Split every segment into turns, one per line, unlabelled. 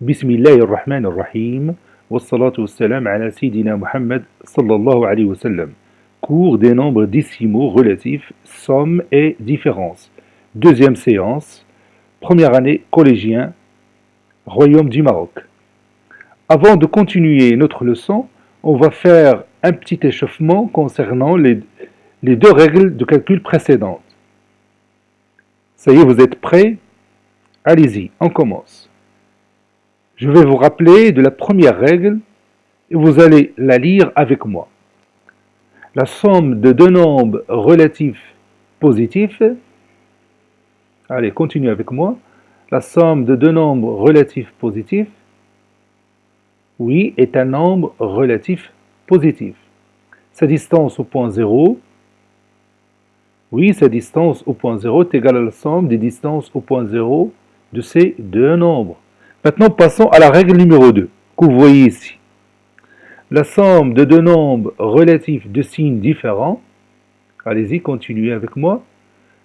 بسم الله الرحمن الرحيم والصلاة والسلام على سيدنا Muhammad sallallahu alayhi wa sallam. Cours des nombres décimaux relatifs, sommes et différences. Deuxième séance, première année collégien, Royaume du Maroc. Avant de continuer notre leçon, on va faire un petit échauffement concernant les deux règles de calcul précédentes. Ça y est, vous êtes prêts? Allez-y, on commence. Je vais vous rappeler de la première règle et vous allez la lire avec moi. La somme de deux nombres relatifs positifs, allez, continuez avec moi. La somme de deux nombres relatifs positifs, oui, est un nombre relatif positif. Sa distance au point 0, oui, sa distance au point 0 est égale à la somme des distances au point 0 de ces deux nombres. Maintenant, passons à la règle numéro 2, que vous voyez ici. La somme de deux nombres relatifs de signes différents, allez-y, continuez avec moi.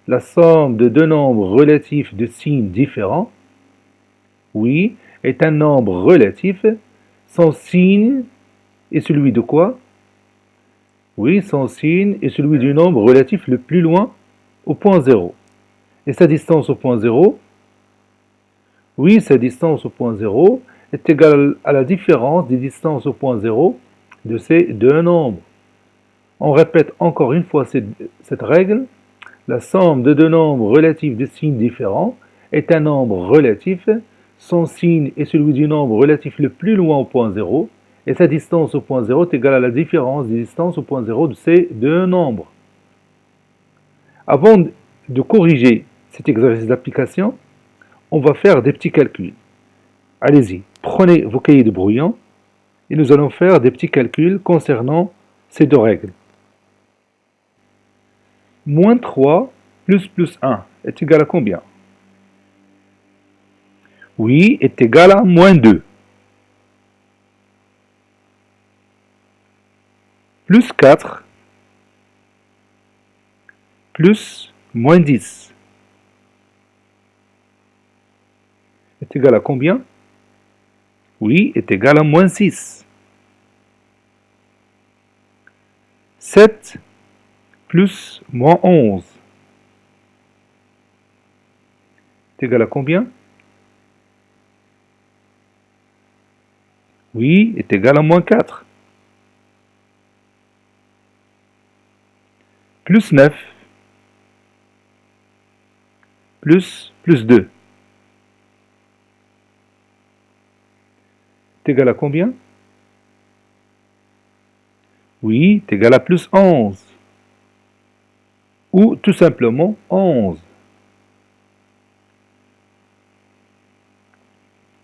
La somme de deux nombres relatifs de signes différents, oui, est un nombre relatif. Son signe est celui de quoi? Oui, son signe est celui du nombre relatif le plus loin au point 0. Et sa distance au point 0? Oui, sa distance au point 0 est égale à la différence des distances au point 0 de ces deux nombres. On répète encore une fois cette règle. La somme de deux nombres relatifs de signes différents est un nombre relatif. Son signe est celui du nombre relatif le plus loin au point 0 et sa distance au point 0 est égale à la différence des distances au point 0 de ces deux nombres. Avant de corriger cet exercice d'application, on va faire des petits calculs. Allez-y, prenez vos cahiers de brouillon et nous allons faire des petits calculs concernant ces deux règles. Moins 3 plus 1 est égal à combien? Oui, est égal à moins 2. Plus 4 plus moins 10 est égal à combien? Oui, est égal à moins 6. 7 plus moins 11 est égal à combien? Oui, est égal à moins 4. Plus 9 plus 2 est égal à combien? Oui, est égal à plus 11. Ou tout simplement 11.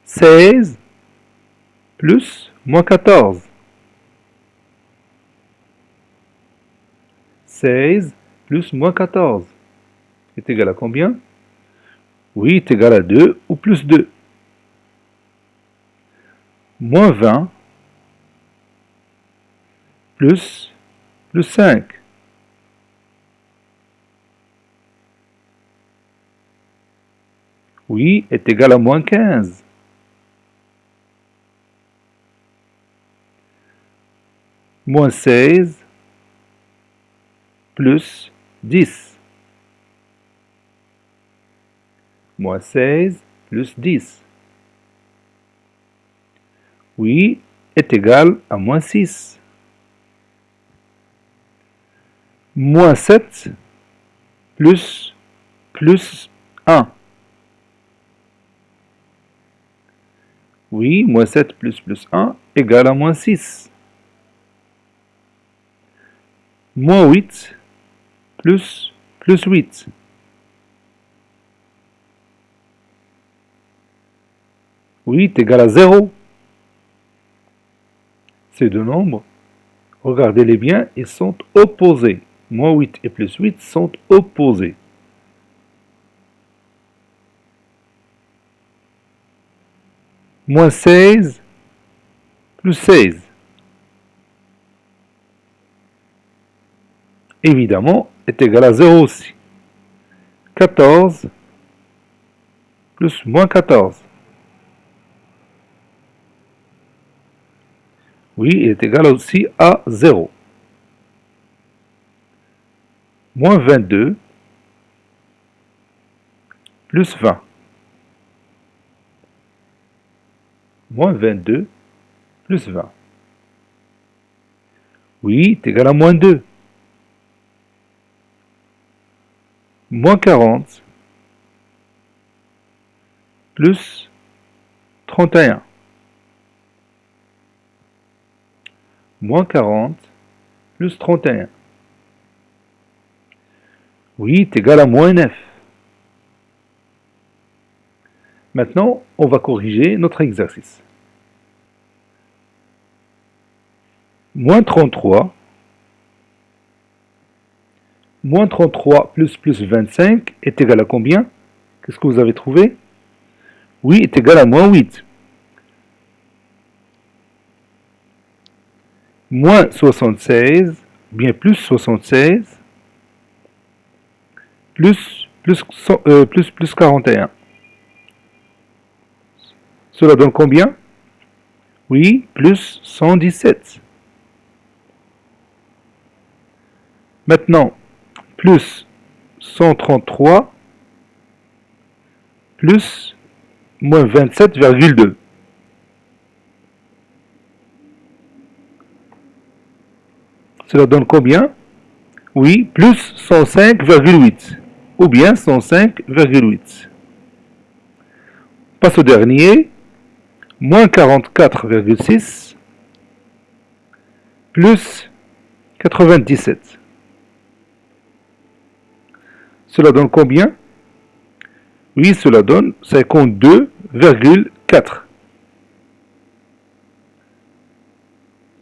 16 plus moins 14. 16 plus moins 14 est égal à combien? Oui, est égal à 2 ou plus 2. Moins 20 plus 5. Oui, est égal à moins 15. Moins 16 plus 10. Moins 16 plus 10. Oui, est égal à moins 6. Moins 7 plus 1. Oui, moins 7 plus 1 égale à moins 6. Moins 8 plus 8. Oui, est égal à 0. Ces deux nombres, regardez-les bien, ils sont opposés. Moins 8 et plus 8 sont opposés. Moins 16 plus 16. Évidemment, est égal à 0 aussi. 14 plus moins 14. Oui, il est égal aussi à 0. Moins 22 plus 20. Moins 22 plus 20. Oui, c'est égal à moins 2. Moins 40 plus 31. Moins 40 plus 31. Oui, c'est égal à moins 9. Maintenant, on va corriger notre exercice. Moins 33. Moins 33 plus 25 est égal à combien? Qu'est-ce que vous avez trouvé? Oui, est égal à moins 8. Moins 76, bien plus 76, plus 41. Cela donne combien? Oui, plus 117. Maintenant, plus 133, plus moins 27,2. Cela donne combien? Oui, plus 105,8. Ou bien 105,8. Passe au dernier. Moins 44,6 plus 97. Cela donne combien? Oui, cela donne 52,4.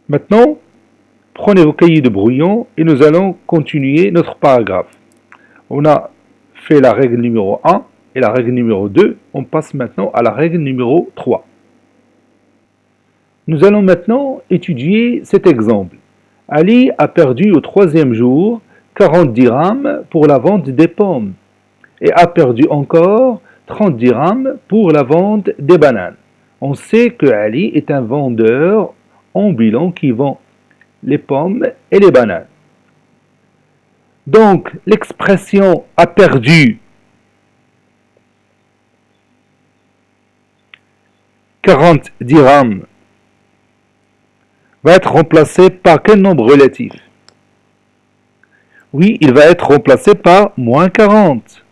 Maintenant, prenez vos cahiers de brouillon et nous allons continuer notre paragraphe. On a fait la règle numéro 1 et la règle numéro 2. On passe maintenant à la règle numéro 3. Nous allons maintenant étudier cet exemple. Ali a perdu au 3e jour 40 dirhams pour la vente des pommes et a perdu encore 30 dirhams pour la vente des bananes. On sait que Ali est un vendeur ambulant qui vend les pommes et les bananes. Donc, l'expression a perdu 40 dirhams va être remplacée par quel nombre relatif? Oui, il va être remplacé par moins 40.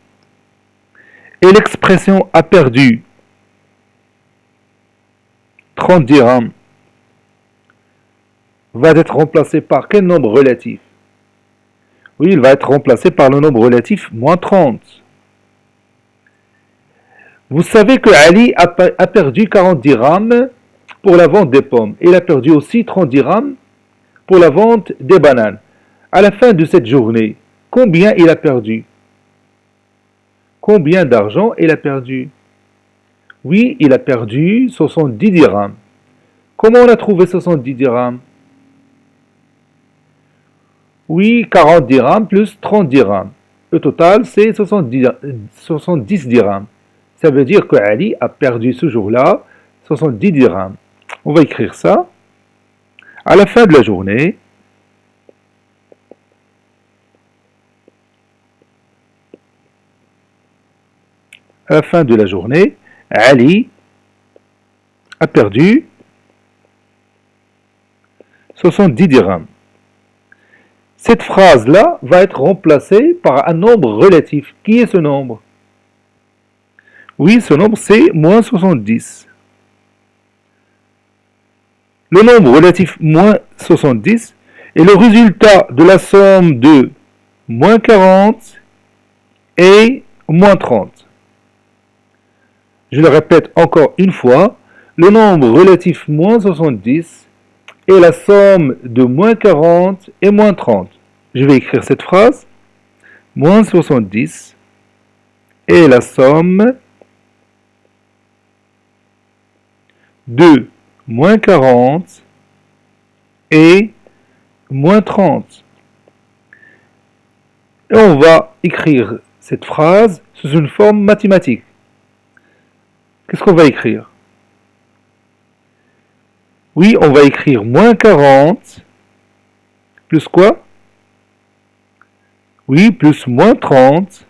Et l'expression a perdu 30 dirhams va être remplacé par quel nombre relatif? Oui, il va être remplacé par le nombre relatif moins 30. Vous savez que Ali a perdu 40 dirhams pour la vente des pommes. Et il a perdu aussi 30 dirhams pour la vente des bananes. À la fin de cette journée, combien il a perdu? Combien d'argent il a perdu? Oui, il a perdu 70 dirhams. Comment on a trouvé 70 dirhams? Oui, 40 dirhams plus 30 dirhams. Le total, c'est 70 dirhams. Ça veut dire que Ali a perdu ce jour-là 70 dirhams. On va écrire ça. À la fin de la journée, Ali a perdu 70 dirhams. Cette phrase-là va être remplacée par un nombre relatif. Qui est ce nombre? Oui, ce nombre, c'est moins 70. Le nombre relatif moins 70 est le résultat de la somme de moins 40 et moins 30. Je le répète encore une fois, le nombre relatif moins 70 est la somme de moins 40 et moins 30. Je vais écrire cette phrase. Moins 70 est la somme de moins 40 et moins 30. Et on va écrire cette phrase sous une forme mathématique. Qu'est-ce qu'on va écrire? Oui, on va écrire moins 40 plus quoi? Oui, plus moins 30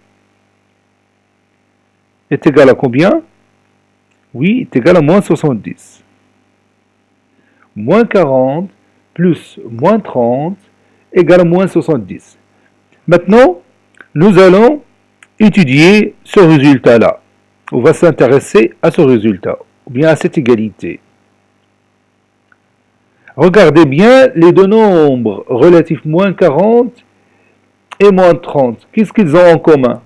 est égal à combien? Oui, est égal à moins 70. Moins 40 plus moins 30 égale à moins 70. Maintenant, nous allons étudier ce résultat-là. On va s'intéresser à ce résultat, ou bien à cette égalité. Regardez bien les deux nombres relatifs moins 40 et moins 30. Qu'est-ce qu'ils ont en commun?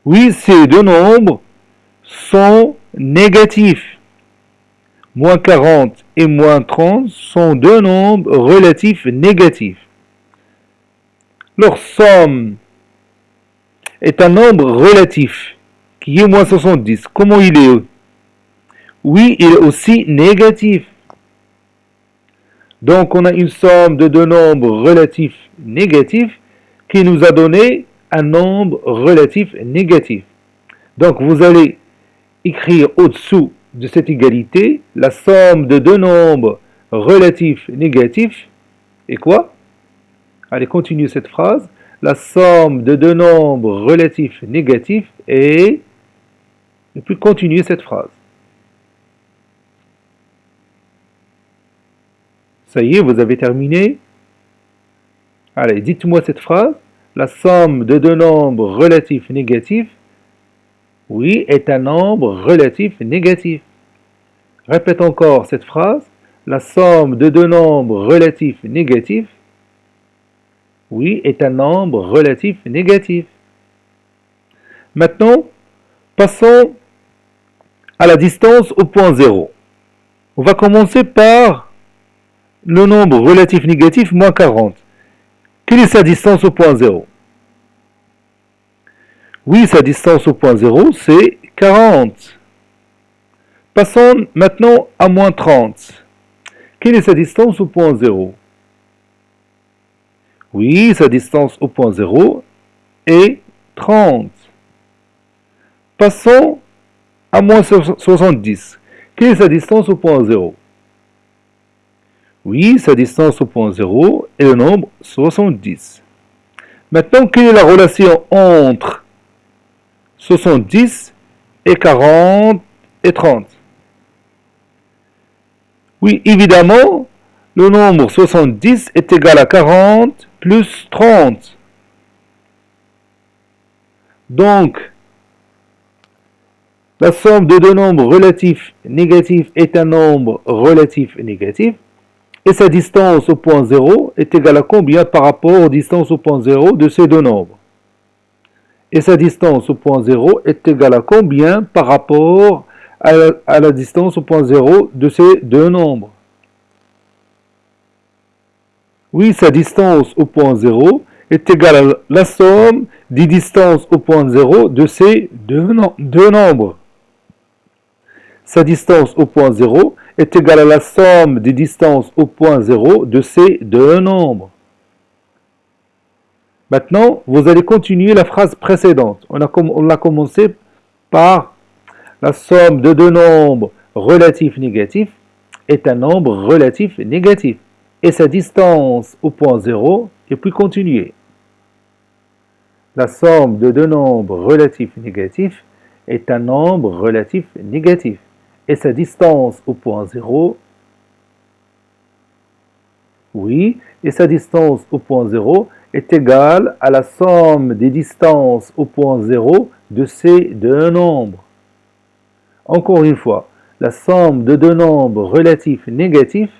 Oui, ces deux nombres sont négatifs. Moins 40 et moins 30 sont deux nombres relatifs négatifs. Leur somme est un nombre relatif qui est moins 70. Comment il est? Oui, il est aussi négatif. Donc on a une somme de deux nombres relatifs négatifs qui nous a donné un nombre relatif négatif. Donc vous allez écrire au-dessous de cette égalité la somme de deux nombres relatifs négatifs et quoi? Allez, continuez cette phrase. La somme de deux nombres relatifs négatifs et puis continuez cette phrase. Ça y est, vous avez terminé. Allez, dites-moi cette phrase. La somme de deux nombres relatifs négatifs, oui, est un nombre relatif négatif. Répète encore cette phrase. La somme de deux nombres relatifs négatifs, oui, est un nombre relatif négatif. Maintenant, passons à la distance au point 0. On va commencer par le nombre relatif négatif moins 40. Quelle est sa distance au point 0? Oui, sa distance au point 0, c'est 40. Passons maintenant à moins 30. Quelle est sa distance au point 0? Oui, sa distance au point 0 est 30. Passons à moins 70. Quelle est sa distance au point 0? Oui, sa distance au point 0 est le nombre 70. Maintenant, quelle est la relation entre 70 et 40 et 30? Oui, évidemment, le nombre 70 est égal à 40 plus 30. Donc, la somme de deux nombres relatifs négatifs est un nombre relatif négatif. Et sa distance au point 0 est égale à combien par rapport aux distances au point 0 de ces deux nombres? Et sa distance au point 0 est égale à combien par rapport à la distance au point 0 de ces deux nombres? Oui, sa distance au point 0 est égale à la somme des distances au point 0 de ces deux nombres. Sa distance au point 0 est égale à la somme des distances au point 0 de ces deux nombres. Maintenant, vous allez continuer la phrase précédente. On a commencé par la somme de deux nombres relatifs négatifs est un nombre relatif négatif. Et sa distance au point 0, et puis continuer. La somme de deux nombres relatifs négatifs est un nombre relatif négatif. Et sa distance au point 0, oui, et sa distance au point 0 est égale à la somme des distances au point 0 de ces deux nombres. Encore une fois, la somme de deux nombres relatifs négatifs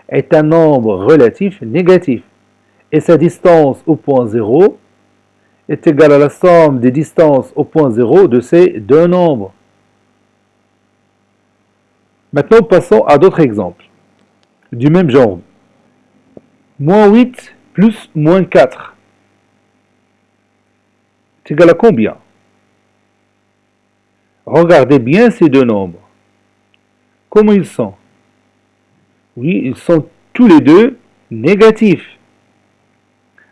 est un nombre relatif négatif. Et sa distance au point 0 est égale à la somme des distances au point 0 de ces deux nombres. Maintenant, passons à d'autres exemples du même genre. Moins 8 plus moins 4 est égal à combien? Regardez bien ces deux nombres. Comment ils sont? Oui, ils sont tous les deux négatifs.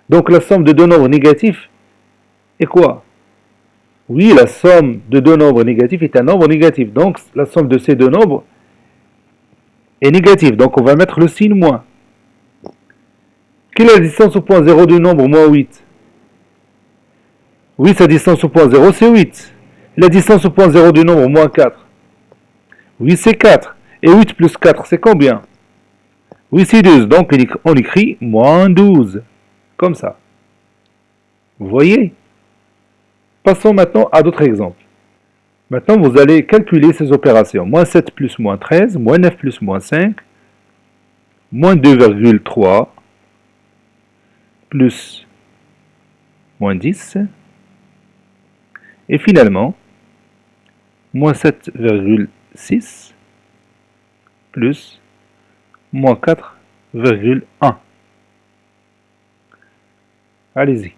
Donc la somme de deux nombres négatifs est quoi? Oui, la somme de deux nombres négatifs est un nombre négatif. Donc la somme de ces deux nombres est négatif, donc on va mettre le signe moins. Quelle est la distance au point 0 du nombre moins 8? Oui, sa distance au point 0, c'est 8. La distance au point 0 du nombre moins 4? Oui, c'est 4. Et 8 plus 4, c'est combien? Oui, c'est 12. Donc on écrit moins 12. Comme ça. Vous voyez? Passons maintenant à d'autres exemples. Maintenant, vous allez calculer ces opérations. Moins 7 plus moins 13, moins 9 plus moins 5, moins 2,3 plus moins 10, et finalement, moins 7,6 plus moins 4,1. Allez-y.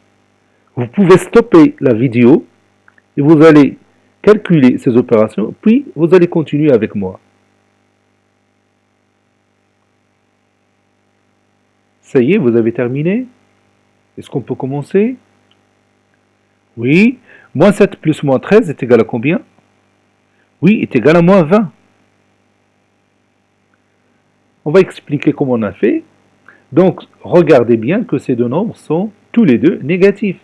Vous pouvez stopper la vidéo et vous allez calculer ces opérations, puis vous allez continuer avec moi. Ça y est, vous avez terminé? Est-ce qu'on peut commencer? Oui. Moins 7 plus moins 13 est égal à combien? Oui, est égal à moins 20. On va expliquer comment on a fait. Donc, regardez bien que ces deux nombres sont tous les deux négatifs.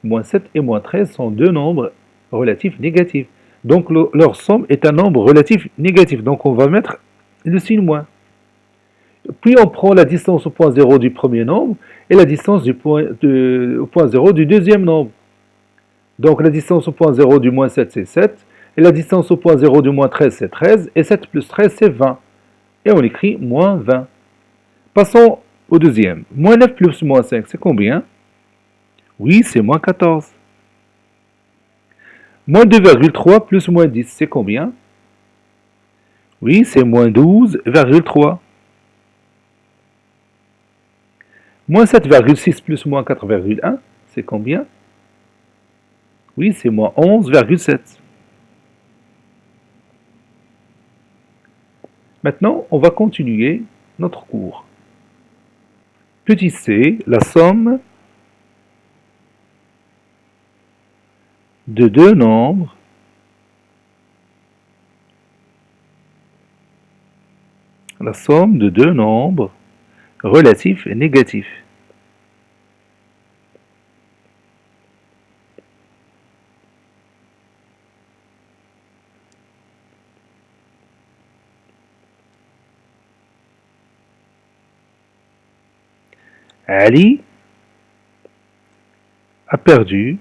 Moins 7 et moins 13 sont deux nombres relatifs négatifs. Donc, leur somme est un nombre relatif négatif. Donc, on va mettre le signe moins. Puis, on prend la distance au point 0 du premier nombre et la distance au point 0 du deuxième nombre. Donc, la distance au point 0 du moins 7, c'est 7. Et la distance au point 0 du moins 13, c'est 13. Et 7 plus 13, c'est 20. Et on écrit moins 20. Passons au deuxième. Moins 9 plus moins 5, c'est combien? Oui, c'est moins 14. Moins 2,3 plus moins 10, c'est combien? Oui, c'est moins 12,3. Moins 7,6 plus moins 4,1, c'est combien? Oui, c'est moins 11,7. Maintenant, on va continuer notre cours. Petit c, la somme de deux nombres relatifs et négatifs. Ali a perdu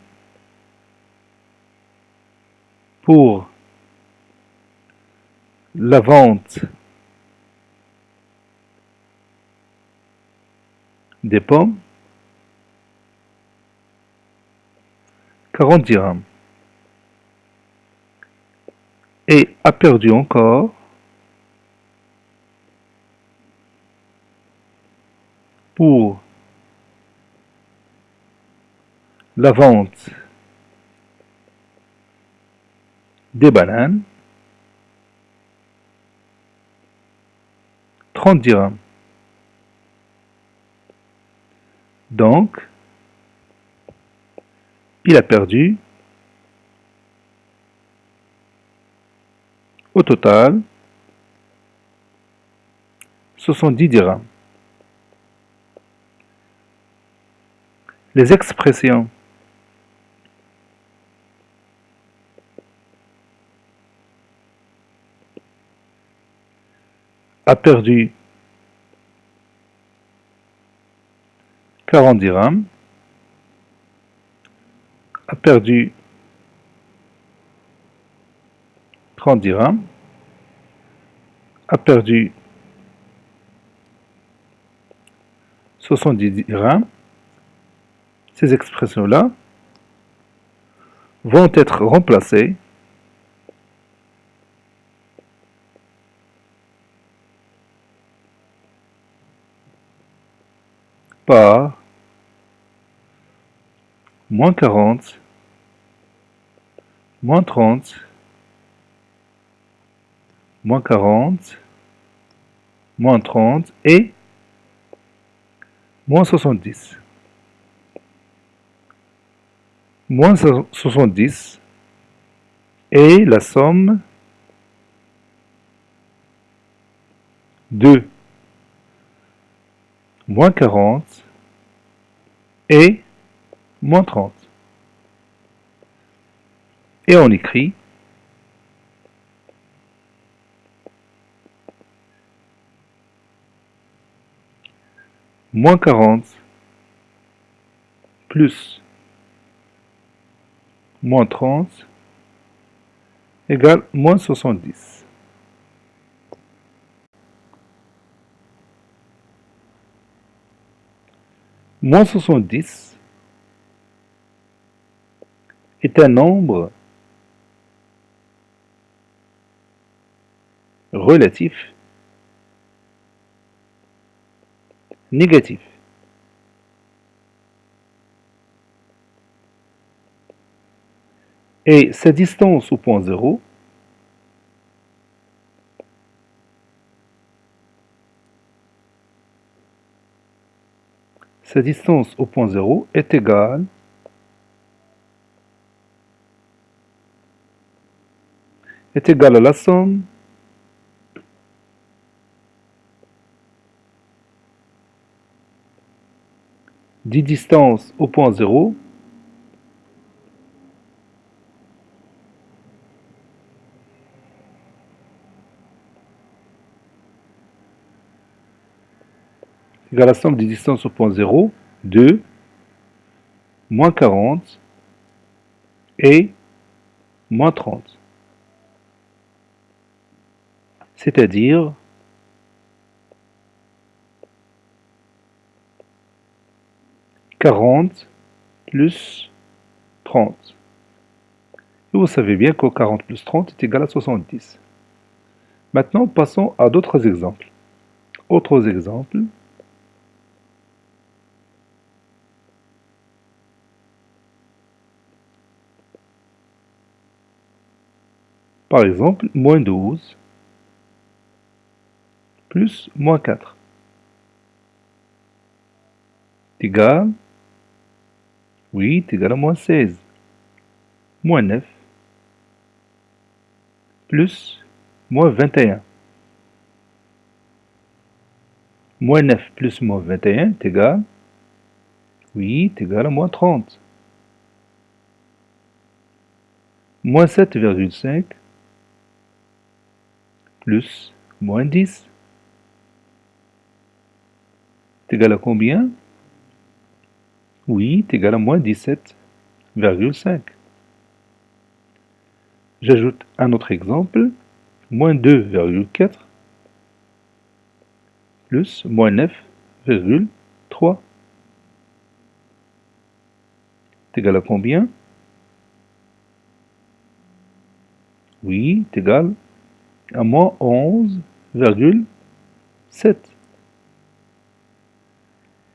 pour la vente des pommes 40 dirhams et a perdu encore pour la vente des bananes 30 dirhams. Donc, il a perdu au total 70 dirhams. Les expressions a perdu 40 dirhams, a perdu 30 dirhams, a perdu 70 dirhams. Ces expressions-là vont être remplacées par moins 40, moins 30, moins 40, moins 30 et moins 70. Moins 70 est la somme 2 moins 40 et moins 30. Et on écrit moins 40 plus moins 30 égale moins 70. Moins 70 est un nombre relatif négatif. Et sa distance au point 0 est égale à la somme des distances au point 0 égale à la somme des distances au point 0 de moins 40 et moins 30. C'est-à-dire 40 plus 30. Et vous savez bien que 40 plus 30 est égal à 70. Maintenant, passons à d'autres exemples. Autres exemples. Par exemple, moins 12 plus moins 4 est égal, oui, est égal à moins 16. Moins 9 plus moins 21. Moins 9 plus moins 21 est égal, oui, est égal à moins 30. Moins 7,5 plus moins 10 est égal à combien? Oui, est égal à moins 17,5. J'ajoute un autre exemple, moins 2,4 plus moins 9,3 est égal à combien? Oui, est égal à moins 11,7.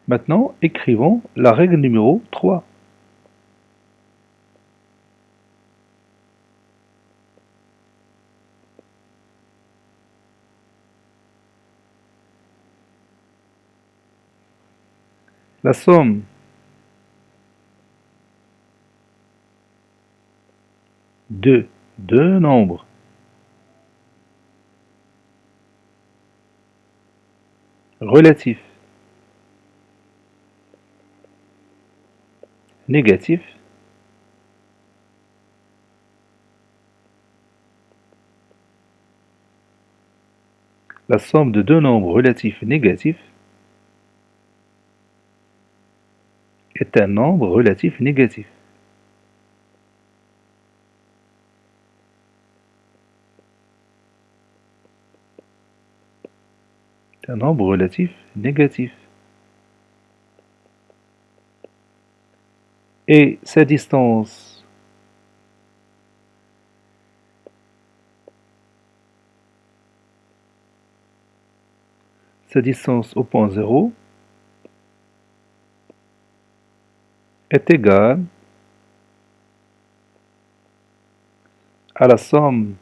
Maintenant, écrivons la règle numéro 3. La somme de deux nombres relatifs négatifs la somme de deux nombres relatifs négatifs est un nombre relatif négatif. Un nombre relatif négatif. Et sa distance au point 0 est égale à la somme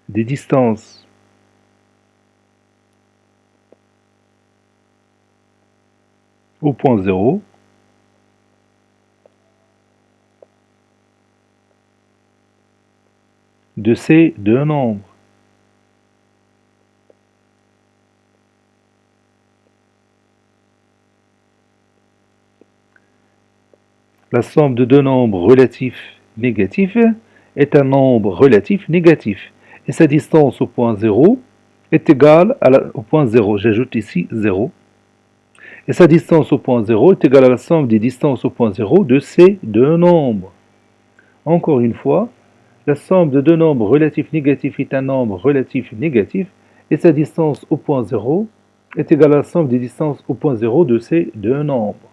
des distances au point 0 de ces deux nombres. La somme de deux nombres relatifs négatifs est un nombre relatif négatif et sa distance au point 0 est égale au point 0. J'ajoute ici 0. Et sa distance au point 0 est égale à la somme des distances au point 0 de ces deux nombres. Encore une fois, la somme de deux nombres relatifs négatifs est un nombre relatif négatif et sa distance au point 0 est égale à la somme des distances au point 0 de ces deux nombres.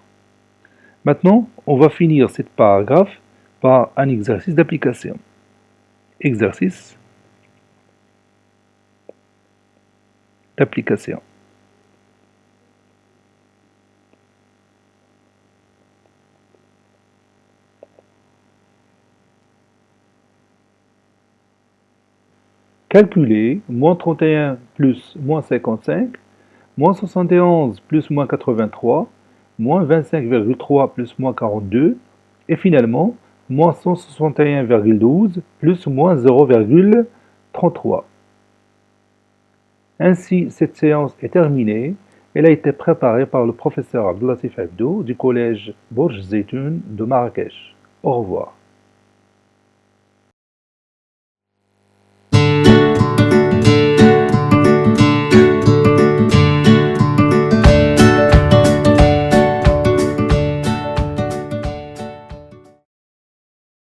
Maintenant, on va finir cette paragraphe par un exercice d'application. Exercice d'application. Calculer moins 31 plus moins 55, moins 71 plus moins 83, moins 25,3 plus moins 42, et finalement, moins 161,12 plus moins 0,33. Ainsi, cette séance est terminée. Elle a été préparée par le professeur Abdelatif Abdo du collège Bourj Zeytoun de Marrakech. Au revoir.